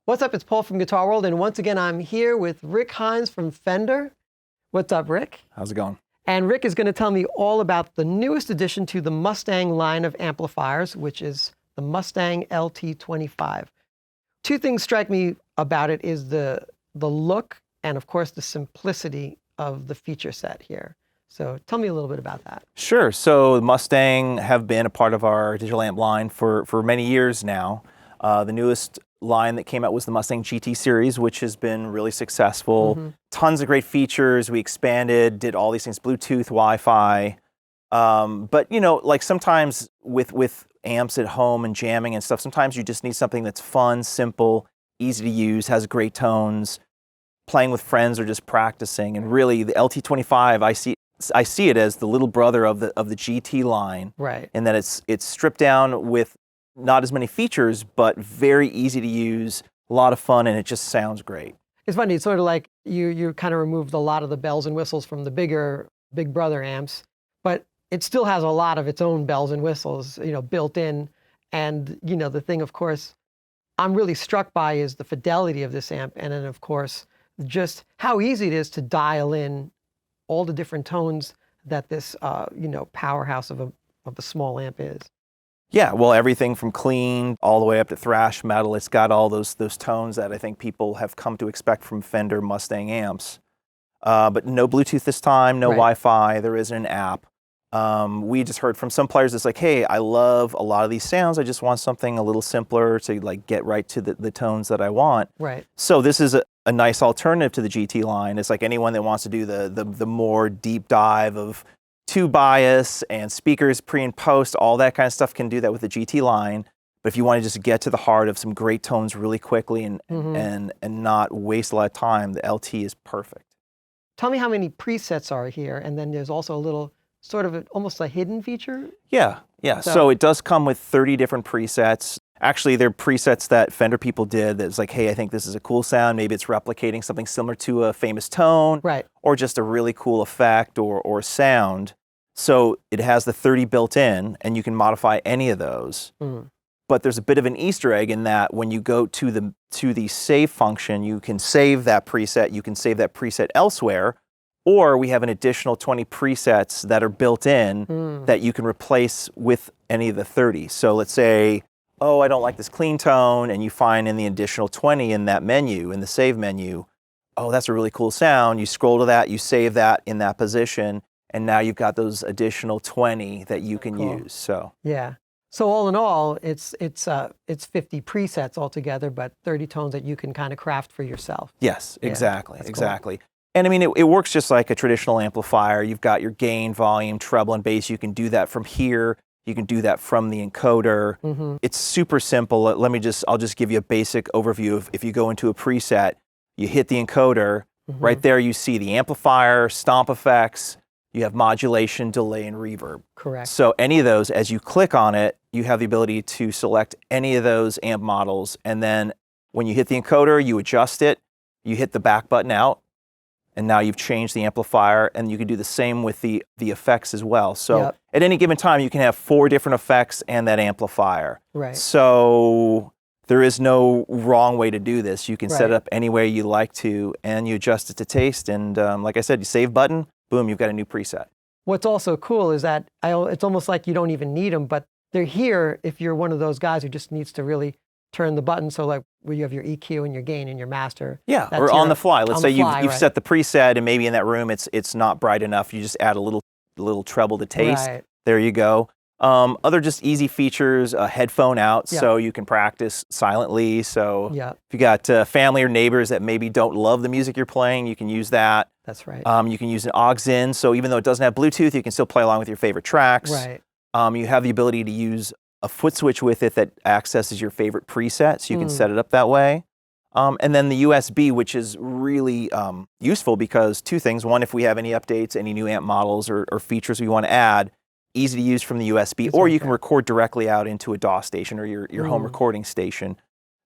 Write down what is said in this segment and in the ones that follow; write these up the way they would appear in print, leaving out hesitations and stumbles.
What's up? It's Paul from Guitar World, and once again, I'm here with Rick Heins from Fender. What's up, Rick? How's it going? And Rick is going to tell me all about the newest addition to the Mustang line of amplifiers, which is the Mustang LT 25. Two things strike me about it is the look and, of course, the simplicity of the feature set here. So tell me a little bit about that. Sure. So Mustang have been a part of our digital amp line for many years now. The newest line that came out was the Mustang GT series, which has been really successful. Tons of great features. We expanded, did all these things, Bluetooth, Wi-Fi. But you know, like sometimes with amps at home and jamming and stuff, sometimes you just need something that's fun, simple, easy to use, has great tones, playing with friends or just practicing. And really the LT25, I see it as the little brother of the GT line. Right. And that it's stripped down with not as many features, but very easy to use, a lot of fun, and it just sounds great. It's funny, it's sort of like you kind of removed a lot of the bells and whistles from the Big Brother amps, but it still has a lot of its own bells and whistles, you know, built in. And, you know, the thing, of course, I'm really struck by is the fidelity of this amp. And then, of course, just how easy it is to dial in all the different tones that this, you know, powerhouse of a small amp is. Yeah, well, everything from clean all the way up to thrash metal. It's got all those tones that I think people have come to expect from Fender Mustang amps. But no Bluetooth this time, no Wi-Fi. There isn't an app. We just heard from some players. It's like, hey, I love a lot of these sounds. I just want something a little simpler to like get right to the tones that I want. Right. So this is a nice alternative to the GT line. It's like anyone that wants to do the more deep dive of tube bias and speakers pre and post, all that kind of stuff can do that with the GT line. But if you want to just get to the heart of some great tones really quickly and not waste a lot of time, the LT is perfect. Tell me how many presets are here, and then there's also a little sort of almost a hidden feature? Yeah. So it does come with 30 different presets. Actually, they're presets that Fender people did that's like, hey, I think this is a cool sound. Maybe it's replicating something similar to a famous tone, or just a really cool effect or sound. So it has the 30 built in, and you can modify any of those. But there's a bit of an Easter egg in that when you go to the save function, you can save that preset. You can save that preset elsewhere, or we have an additional 20 presets that are built in that you can replace with any of the 30. So let's say, oh, I don't like this clean tone, and you find in the additional 20 in that menu, in the save menu, oh, that's a really cool sound. You scroll to that, you save that in that position, and now you've got those additional 20 that you can use. So yeah. So all in all, it's 50 presets altogether, but 30 tones that you can kind of craft for yourself. Yes, exactly, exactly. Cool. And I mean, it works just like a traditional amplifier. You've got your gain, volume, treble, and bass. You can do that from here. You can do that from the encoder. It's super simple. I'll just give you a basic overview of if you go into a preset, you hit the encoder, right there you see the amplifier, stomp effects, you have modulation, delay, and reverb. Correct. So any of those, as you click on it, you have the ability to select any of those amp models. And then when you hit the encoder, you adjust it, you hit the back button out, and now you've changed the amplifier, and you can do the same with the effects as well. So at any given time, you can have 4 different effects and that amplifier. Right. So there is no wrong way to do this. You can set it up any way you like to, and you adjust it to taste. And like I said, you save button, boom, you've got a new preset. What's also cool is that it's almost like you don't even need them, but they're here if you're one of those guys who just needs to really turn the button. So like where you have your EQ and your gain and your master. Yeah, or on the fly. Let's say you've set the preset, and maybe in that room it's not bright enough. You just add a little treble to taste. There you go. Other just easy features, headphone out, so you can practice silently. So if you got family or neighbors that maybe don't love the music you're playing, you can use that. That's right. You can use an aux in, so even though it doesn't have Bluetooth, you can still play along with your favorite tracks. Right. You have the ability to use a foot switch with it that accesses your favorite preset, so you can set it up that way. And then the USB, which is really useful because 2 things. One, if we have any updates, any new amp models or features we want to add, easy to use from the USB, or you can record directly out into a DAW station or your home recording station.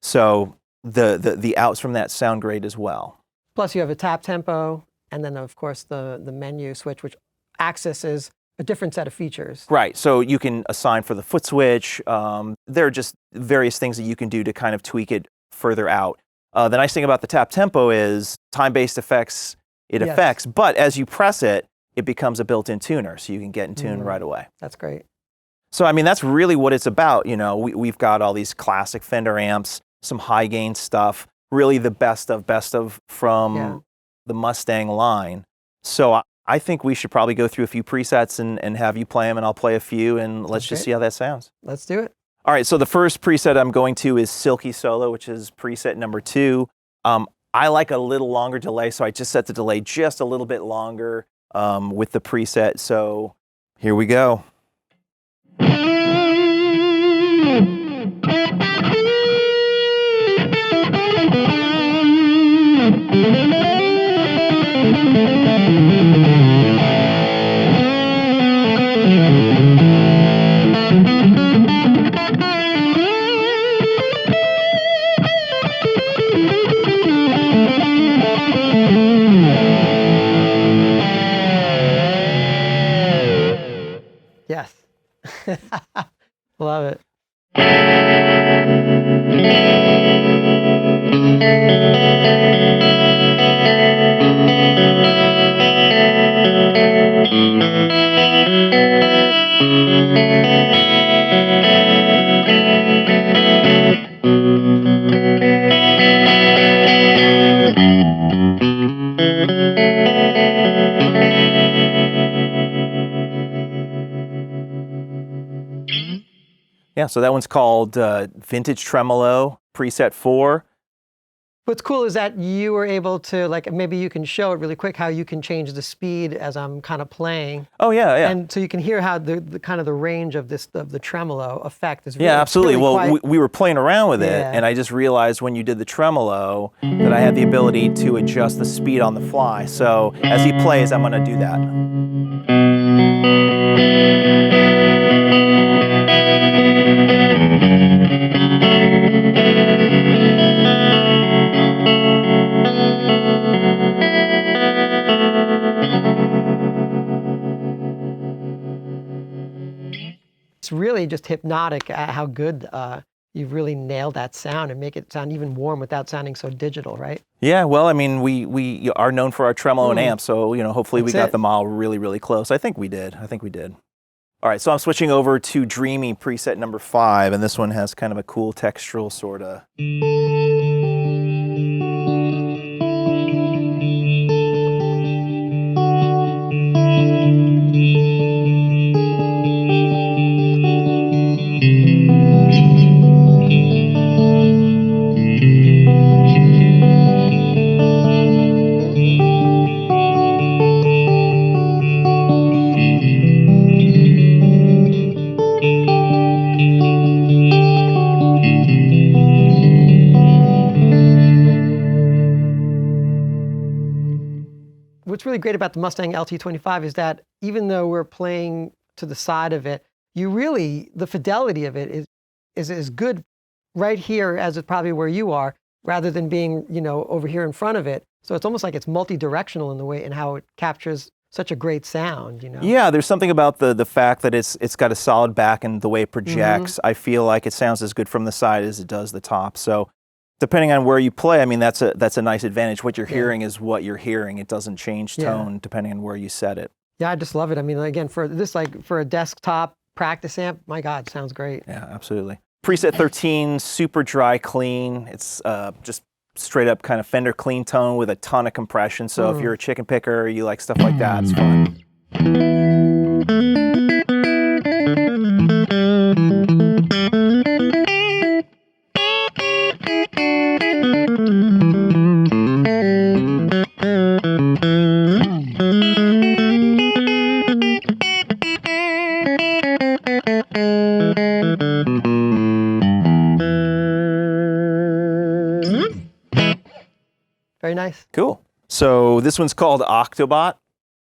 So the outs from that sound great as well. Plus you have a tap tempo, and then of course the menu switch, which accesses a different set of features. Right, so you can assign for the foot switch. There are just various things that you can do to kind of tweak it further out. The nice thing about the tap tempo is time-based effects, it affects, but as you press it, it becomes a built-in tuner, so you can get in tune right away. That's great. So, I mean, that's really what it's about. You know, we've got all these classic Fender amps, some high-gain stuff, really the best of from the Mustang line. So I think we should probably go through a few presets and have you play them, and I'll play a few, and let's just see how that sounds. Let's do it. All right, so the first preset I'm going to is Silky Solo, which is preset number 2. I like a little longer delay, so I just set the delay just a little bit longer with the preset. So here we go. Yes. Love it. Yeah, so that one's called Vintage Tremolo, preset 4. What's cool is that you were able to, like, maybe you can show it really quick how you can change the speed as I'm kind of playing. Oh yeah, yeah. And so you can hear how the kind of the range of the tremolo effect is really, yeah, absolutely. Really well, we were playing around with it, and I just realized when you did the tremolo that I had the ability to adjust the speed on the fly. So as he plays, I'm going to do that. It's really just hypnotic at how good you've really nailed that sound and make it sound even warm without sounding so digital, right? Yeah, well, I mean, we are known for our tremolo and amp, so, you know, hopefully we got them all really, really close. I think we did. All right, so I'm switching over to Dreamy, preset number 5, and this one has kind of a cool textural sort of. What's really great about the Mustang LT25 is that even though we're playing to the side of it, the fidelity of it is as good right here as it probably where you are, rather than being, you know, over here in front of it. So it's almost like it's multi-directional in the way and how it captures such a great sound, you know? Yeah, there's something about the fact that it's got a solid back and the way it projects. I feel like it sounds as good from the side as it does the top. So depending on where you play, I mean, that's a nice advantage. What you're hearing is what you're hearing. It doesn't change tone depending on where you set it. Yeah, I just love it. I mean, again, for this, like for a desktop practice amp, my God, sounds great. Yeah, absolutely. Preset 13, super dry clean. It's just straight up kind of Fender clean tone with a ton of compression. So if you're a chicken picker, you like stuff like that, it's fun. Very nice. Cool. So this one's called Octobot,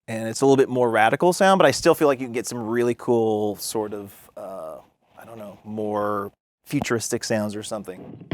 and it's a little bit more radical sound, but I still feel like you can get some really cool sort of, I don't know, more futuristic sounds or something.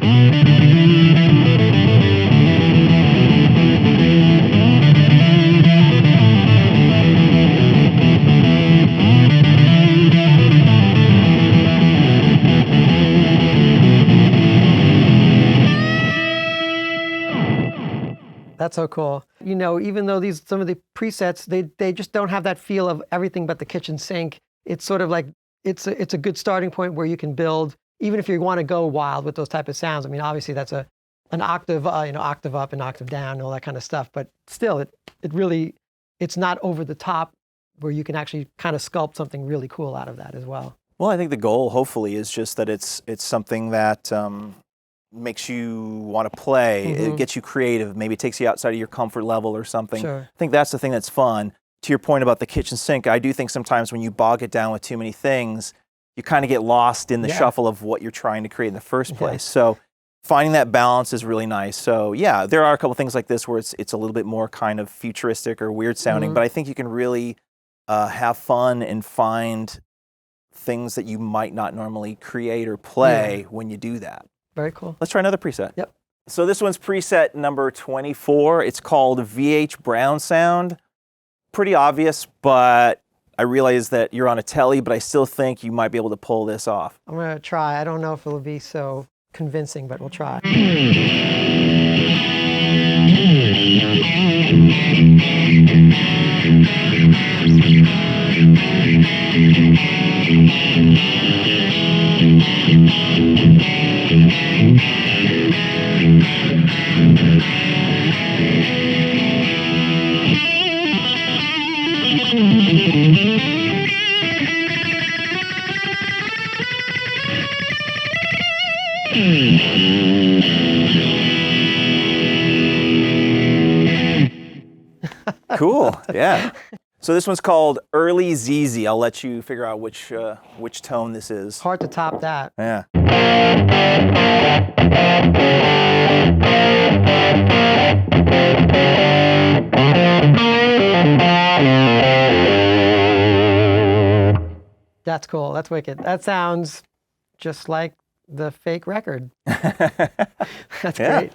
That's so cool. You know, even though some of the presets, they just don't have that feel of everything but the kitchen sink. It's sort of like, it's a good starting point where you can build, even if you want to go wild with those type of sounds. I mean, obviously that's an octave, octave up and octave down and all that kind of stuff, but still it really, it's not over the top, where you can actually kind of sculpt something really cool out of that as well. Well, I think the goal, hopefully, is just that it's something that makes you want to play. It gets you creative. Maybe it takes you outside of your comfort level or something. Sure. I think that's the thing that's fun. To your point about the kitchen sink, I do think sometimes when you bog it down with too many things, you kind of get lost in the shuffle of what you're trying to create in the first place. So finding that balance is really nice. So yeah, there are a couple things like this where it's a little bit more kind of futuristic or weird sounding, but I think you can really have fun and find things that you might not normally create or play when you do that. Very cool. Let's try another preset. Yep. So this one's preset number 24. It's called VH Brown Sound. Pretty obvious, but I realize that you're on a telly, but I still think you might be able to pull this off. I'm gonna try. I don't know if it'll be so convincing, but we'll try. Cool, yeah. So this one's called Early ZZ. I'll let you figure out which tone this is. Hard to top that. Yeah. That's cool. That's wicked. That sounds just like the fake record. That's great.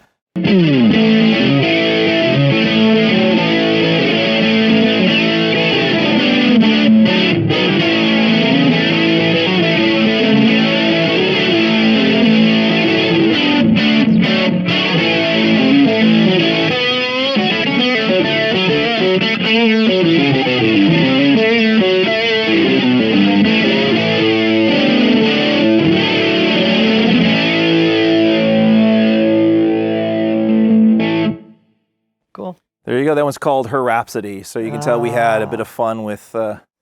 Cool. There you go. That one's called Her Rhapsody. So you can tell we had a bit of fun with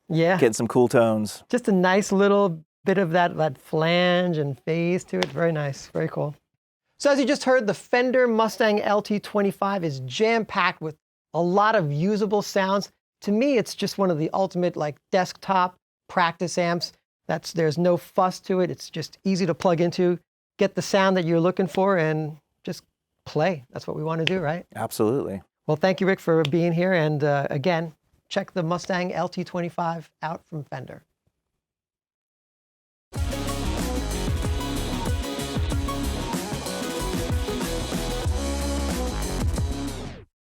getting some cool tones. Just a nice little bit of that flange and phase to it. Very nice. Very cool. So as you just heard, the Fender Mustang LT 25 is jam-packed with a lot of usable sounds. To me, it's just one of the ultimate like desktop practice amps. There's no fuss to it. It's just easy to plug into, get the sound that you're looking for, and just play. That's what we want to do, right? Absolutely. Well, thank you, Rick, for being here. And again, check the Mustang LT 25 out from Fender.